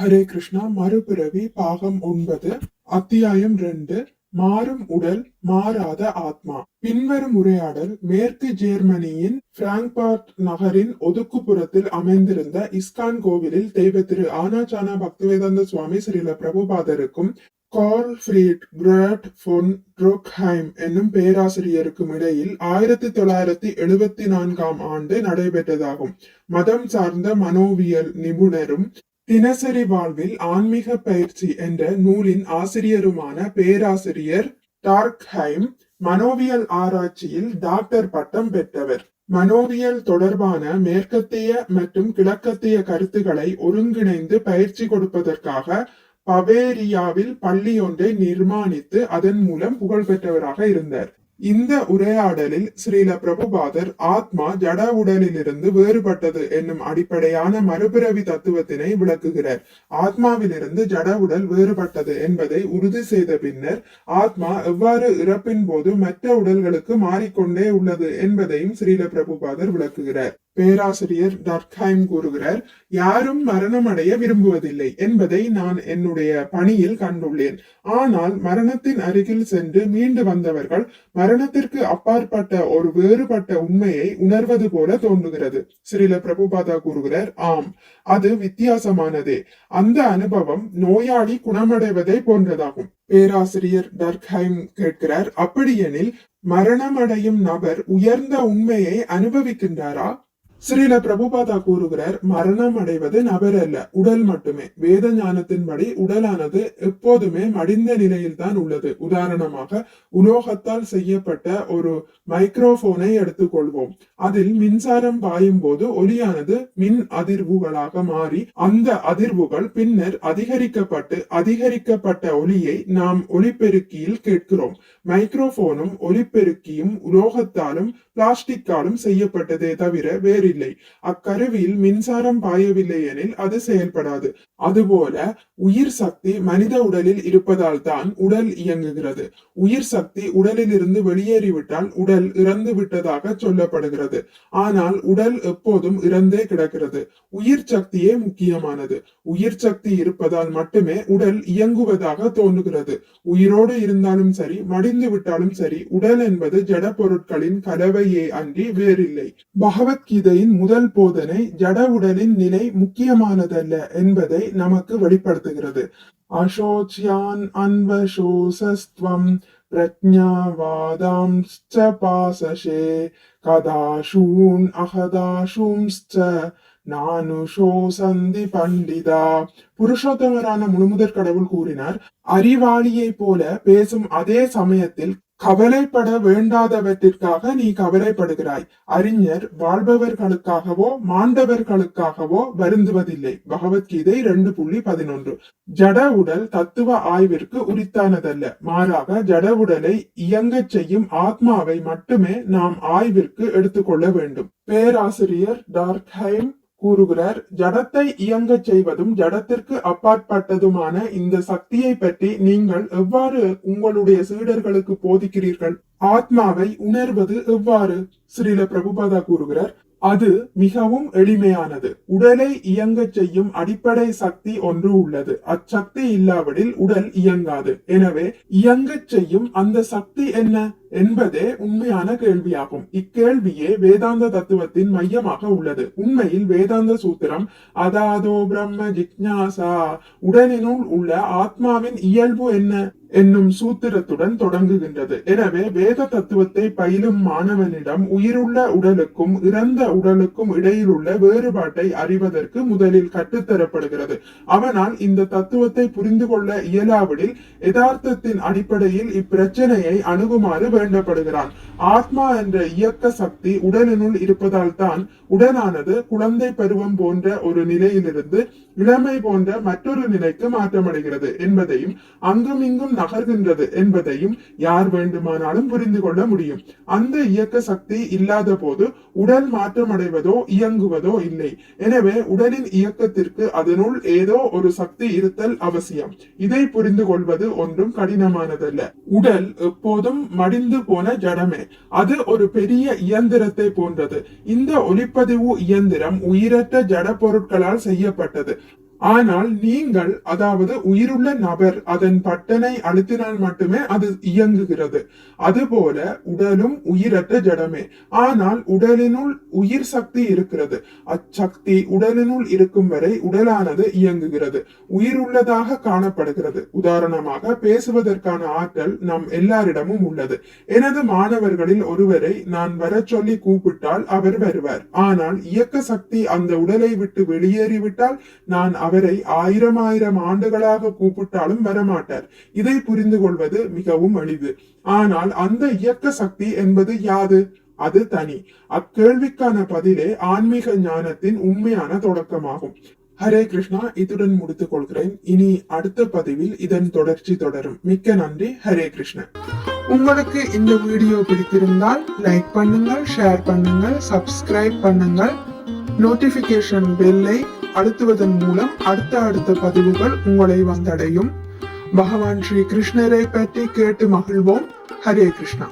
ஹரே கிருஷ்ணா. மறுபிறவி பாகம் 9, அத்தியாயம் 2, மாறும் உடல் மாறாத ஆத்மா. பின்வரும் உரையாடல் மேற்கு ஜெர்மனியின் பிராங்க்பர்ட் நகரின் ஒதுக்குப்புறத்தில் அமைந்திருந்த இஸ்கான் கோவிலில் தெய்வ திரு ஆனாச்சானா பக்திவேதாந்த சுவாமி ஸ்ரீல பிரபுபாதருக்கும் கார்ல் ஃப்ரீட் கிராட் பொன் ட்ரொக்ஹைம் என்னும் பேராசிரியருக்கும் இடையில் 1974 ஆண்டு நடைபெற்றதாகும். மதம் சார்ந்த மனோவியல் நிபுணரும் தினசரி வாழ்வில் ஆன்மீக பயிற்சி என்ற நூலின் ஆசிரியருமான பேராசிரியர் டார்க்ஹைம் மனோவியல் ஆராய்ச்சியில் டாக்டர் பட்டம் பெற்றவர். மனோவியல் தொடர்பான மேற்கத்திய மற்றும் கிழக்கத்திய கருத்துக்களை ஒருங்கிணைந்து பயிற்சி கொடுப்பதற்காக பவேரியாவில் பள்ளி ஒன்றை நிர்மாணித்து அதன் மூலம் புகழ் பெற்றவராக இருந்தார். இந்த உரையாடலில் ஸ்ரீல பிரபுபாதர் ஆத்மா ஜட உடலிலிருந்து வேறுபட்டது என்னும் அடிப்படையான மறுபிறவி தத்துவத்தினை விளக்குகிறார். ஆத்மாவிலிருந்து ஜட உடல் வேறுபட்டது என்பதை உறுதி செய்த பின்னர் ஆத்மா எவ்வாறு இறப்பின் போது மற்ற உடல்களுக்கு மாறிக்கொண்டே உள்ளது என்பதையும் ஸ்ரீல பிரபுபாதர் விளக்குகிறார். பேராசிரியர் டர்க்ஹைம் கூறுகிறார், யாரும் மரணம் அடைய விரும்புவதில்லை என்பதை நான் என்னுடைய பணியில் கண்டுள்ளேன். ஆனால் மரணத்தின் அருகில் சென்று மீண்டு வந்தவர்கள் மரணத்திற்கு அப்பாற்பட்ட ஒரு வேறுபட்ட உண்மையை உணர்வது போல தோன்றுகிறது. ஸ்ரீல பிரபுபாதா கூறுகிறார், ஆம், அது வித்தியாசமானதே. அந்த அனுபவம் நோயாளி குணமடைவதை போன்றதாகும். பேராசிரியர் டர்க்ஹைம் கேட்கிறார், அப்படியெனில் மரணம் அடையும் நபர் உயர்ந்த உண்மையை அனுபவிக்கின்றாரா? ஸ்ரீல பிரபுபாதா கூறுகிறார், மரணம் அடைவது நபர் அல்ல, உடல் மட்டுமே. வேத ஞானத்தின்படி உடலானது எப்போதுமே மடிந்த நிலையில் தான் உள்ளது. உதாரணமாக உலோகத்தால் செய்யப்பட்ட ஒரு மைக்ரோபோனை எடுத்துக்கொள்வோம். அதில் மின்சாரம் பாயும் போது ஒலியானது மின் அதிர்வுகளாக மாறி அந்த அதிர்வுகள் பின்னர் அதிகரிக்கப்பட்ட ஒலியை நாம் ஒலிபெருக்கியில் கேட்கிறோம். மைக்ரோபோனும் ஒலிபெருக்கியும் உலோகத்தாலும் பிளாஸ்டிக்காலும் செய்யப்பட்டதே தவிர வேறில்லை. அக்கருவியில் மின்சாரம் பாயவில்லை எனில் அது செயல்படாது. அதுபோல உயிர் சக்தி மனித உடலில் இருப்பதால் தான் உடல் இயங்குகிறது. உயிர் சக்தி உடலில் இருந்து வெளியேறிவிட்டால் உடல் இறந்து விட்டதாக சொல்லப்படுகிறது. ஆனால் உடல் எப்போதும் இறந்தே கிடக்கிறது. உயிர் சக்தியே முக்கியமானது. உயிர் சக்தி இருப்பதால் மட்டுமே உடல் இயங்குவதாக தோன்றுகிறது. உயிரோடு இருந்தாலும் சரி, மடிந்து விட்டாலும் சரி, உடல் என்பது ஜட பொருட்களின் கலவையே அன்றி வேறில்லை. பகவத்கீதையின் முதல் போதனை ஜட உடலின் நிலை முக்கியமானதல்ல என்பதை நமக்கு வெளிப்படுத்துகிறது. அசோச்யான் அன்வசோசஸ்த்வம் பிரஜ்ஞாவாதாம்ச்ச பாசசே கதாசூன் அகதாசூம்ச்ச நானுஷோசந்தி பண்டிதா. புருஷோத்தமரான முழுமுதற் கடவுள் கூறினார், அறிவாளியை போல பேசும் அதே சமயத்தில் கவலைப்பட வேண்டாதவற்றிற்காக நீ கவலைப்படுகிறாய். அறிஞர் வாழ்பவர்களுக்காகவோ மாண்டவர்களுக்காகவோ வருந்துவதில்லை. பகவத்கீதை 2.11. ஜட உடல் தத்துவ ஆய்விற்கு உரித்தானதல்ல. மாறாக ஜட உடலை இயங்கச் செய்யும் ஆத்மாவை மட்டுமே நாம் ஆய்விற்கு எடுத்துக்கொள்ள வேண்டும். பேராசிரியர் டார்க்ஹைம் கூறுகிறார், ஜடத்தை இயங்கச் செய்வதும் ஜடத்திற்கு அப்பாற்பட்டதுமான இந்த சக்தியை பற்றி நீங்கள் எவ்வாறு உங்களுடைய சீடர்களுக்கு போதிக்கிறீர்கள்? ஆத்மாவை உணர்வது எவ்வாறு? ஸ்ரீல பிரபுபாதா கூறுகிறார், அது மிகவும் எளிமையானது. உடலை இயங்கச் செய்யும் அடிப்படை சக்தி ஒன்று உள்ளது. அச்சக்தி இல்லாவிடில் உடல் இயங்காது. எனவே இயங்கச் செய்யும் அந்த சக்தி என்ன என்பதே உண்மையான கேள்வியாகும். இக்கேள்வியே வேதாந்த தத்துவத்தின் மையமாக உள்ளது. உண்மையில் வேதாந்த சூத்திரம் அதாதோ பிரம்ம ஜிக்ஞாசா, உடலினுள் உள்ள ஆத்மாவின் இயல்பு என்ன என்னும் சூத்திரத்துடன் தொடங்குகின்றது. எனவே வேத தத்துவத்தை பயிலும் மாணவனிடம் உயிருள்ள உடலுக்கும் இறந்த உடலுக்கும் இடையில் உள்ள வேறுபாட்டை அறிவதற்கு முதலில் கற்றுத்தரப்படுகிறது. அவனால் இந்த தத்துவத்தை புரிந்து கொள்ள இயலாவிடில் யதார்த்தத்தின் அடிப்படையில் இப்பிரச்சனையை அணுகுமாறு வேண்டப்படுகிறான். ஆத்மா என்ற இயக்க சக்தி உடலினுள் இருப்பதால் தான் உடலானது குழந்தை பருவம் போன்ற ஒரு நிலையிலிருந்து இளமை போன்ற மற்றொரு நிலைக்கு மாற்றமடைகிறது என்பதையும் அங்கும் இங்கும் நகர்கின்றது என்பதையும் யார் வேண்டுமானாலும் புரிந்து கொள்ள முடியும். அந்த இயக்க சக்தி இல்லாத போது உடல் மாற்றமடைவதோ இயங்குவதோ இல்லை. எனவே உடலின் இயக்கத்திற்கு அதனுள் ஏதோ ஒரு சக்தி இருத்தல் அவசியம். இதை புரிந்து கொள்வது ஒன்றும் கடினமானதல்ல. உடல் எப்போதும் மடிந்து போன ஜடமே. அது ஒரு பெரிய இயந்திரத்தை போன்றது. இந்த ஒலிப்பதிவு இயந்திரம் உயிரற்ற ஜட பொருட்களால் செய்யப்பட்டது. ஆனால் நீங்கள், அதாவது உயிருள்ள நபர் அதன் பட்டனை அழுத்தினால் மட்டுமே அது இயங்குகிறது. அதுபோல உடலும் உயிரற்ற ஜடமே. ஆனால் உடலினுள் உயிர் சக்தி இருக்கிறது. அச்சக்தி உடலினுள் இருக்கும் வரை உடலானது இயங்குகிறது, உயிருள்ளதாக காணப்படுகிறது. உதாரணமாக, பேசுவதற்கான ஆற்றல் நம் எல்லாரிடமும் உள்ளது. எனது மாணவர்களில் ஒருவரை நான் வர சொல்லி கூப்பிட்டால் அவர் வருவார். ஆனால் இயக்க சக்தி அந்த உடலை விட்டு வெளியேறிவிட்டால் நான் அவரை 1000 ஆண்டுகளாக கூப்பிட்டாலும் வரமாட்டார். இதை புரிந்து கொள்வது மிகவும் எளிது. ஆனால் அந்த இயக்க சக்தி என்பது யாது? அது தனி. அக்கேள்விக்கான பதிலே ஆன்மீக ஞானத்தின் உண்மையான தொடக்கமாகும். ஹரே கிருஷ்ணா. இத்துடன் முடித்துக் கொள்கிறேன். இனி அடுத்த பதிவில் இதன் தொடர்ச்சி தொடரும். மிக்க நன்றி. ஹரே கிருஷ்ணா. உங்களுக்கு இந்த வீடியோ பிடித்திருந்தால் லைக் பண்ணுங்கள், ஷேர் பண்ணுங்கள், சப்ஸ்கிரைப் பண்ணுங்கள். நோட்டிபிகேஷன் பெல்லை அழுத்துவதன் மூலம் அடுத்த பதிவுகள் உங்களை வந்தடையும். பகவான் ஸ்ரீ கிருஷ்ணரை பற்றி கேட்டு மகிழ்வோம். ஹரே கிருஷ்ணா.